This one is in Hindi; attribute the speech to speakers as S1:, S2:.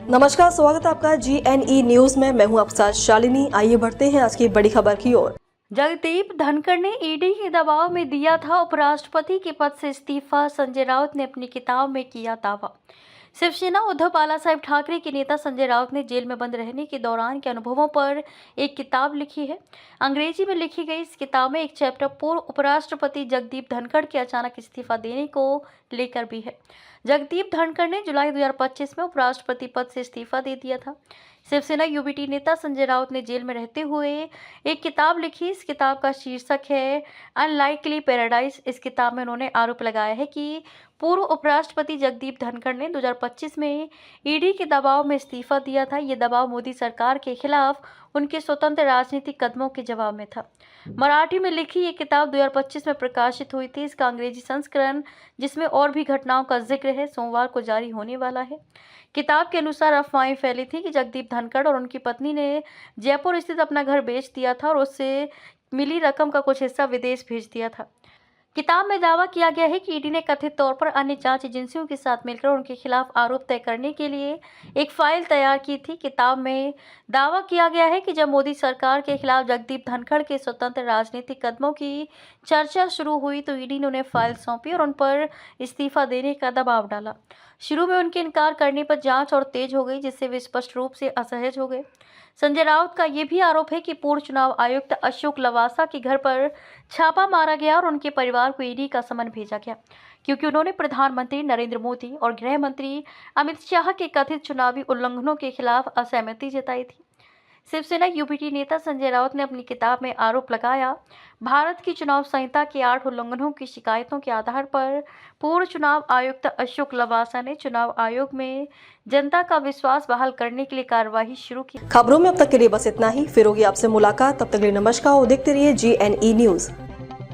S1: नमस्कार, स्वागत है आपका GNE न्यूज में। मैं हूं आपके साथ शालिनी। आइए बढ़ते हैं आज की बड़ी खबर की ओर।
S2: जगदीप धनखड़ ने ईडी के दबाव में दिया था उपराष्ट्रपति के पद से इस्तीफा। संजय राउत ने अपनी किताब में किया दावा। शिवसेना उद्धव बालासाहेब ठाकरे के नेता संजय राउत ने जेल में बंद रहने के दौरान के अनुभवों पर एक किताब लिखी है। अंग्रेजी में लिखी गई इस किताब में एक चैप्टर पूर्व उपराष्ट्रपति जगदीप धनखड़ के अचानक इस्तीफा देने को लेकर भी है। जगदीप धनखड़ ने जुलाई 2025 में उपराष्ट्रपति पद से इस्तीफा दे दिया था। शिवसेना यूबीटी नेता संजय राउत ने जेल में रहते हुए एक किताब लिखी। इस किताब का शीर्षक है अनलाइकली पैराडाइज। इस किताब में उन्होंने आरोप लगाया है कि पूर्व उपराष्ट्रपति जगदीप धनखड़ ने 2025 में ईडी के दबाव में इस्तीफा दिया था। ये दबाव मोदी सरकार के खिलाफ उनके स्वतंत्र राजनीतिक कदमों के जवाब में था। मराठी में लिखी ये किताब 2025 में प्रकाशित हुई थी। इसका अंग्रेजी संस्करण, जिसमें और भी घटनाओं का जिक्र है, सोमवार को जारी होने वाला है। किताब के अनुसार अफवाहें फैली थी कि जगदीप धनखड़ और उनकी पत्नी ने जयपुर स्थित अपना घर बेच दिया था और उससे मिली रकम का कुछ हिस्सा विदेश भेज दिया था। किताब में दावा किया गया है कि ईडी ने कथित तौर पर अन्य जांच एजेंसियों के साथ मिलकर उनके खिलाफ आरोप तय करने के लिए एक फाइल तैयार की थी। किताब में दावा किया गया है कि जब मोदी सरकार के खिलाफ जगदीप धनखड़ के स्वतंत्र राजनीतिक कदमों की चर्चा शुरू हुई तो ईडी ने उन्हें फाइल सौंपी और उन पर इस्तीफा देने का दबाव डाला। शुरू में उनके इनकार करने पर जांच और तेज हो गई, जिससे वे स्पष्ट रूप से असहज हो गए। संजय राउत का यह भी आरोप है कि पूर्व चुनाव आयुक्त अशोक लवासा के घर पर छापा मारा गया और उनके परिवार को ईडी का समन भेजा गया, क्योंकि उन्होंने प्रधानमंत्री नरेंद्र मोदी और गृह मंत्री अमित शाह के कथित चुनावी उल्लंघनों के खिलाफ असहमति जताई थी। शिवसेना यूबीटी नेता संजय राउत ने अपनी किताब में आरोप लगाया, भारत की चुनाव संहिता के 8 उल्लंघनों की शिकायतों के आधार पर पूर्व चुनाव आयुक्त अशोक लवासा ने चुनाव आयोग में जनता का विश्वास बहाल करने के लिए कार्रवाई शुरू की।
S1: खबरों में अब तक के लिए बस इतना ही। फिर होगी आपसे मुलाकात, तब तक के लिए नमस्कार और देखते रहिए GNE न्यूज।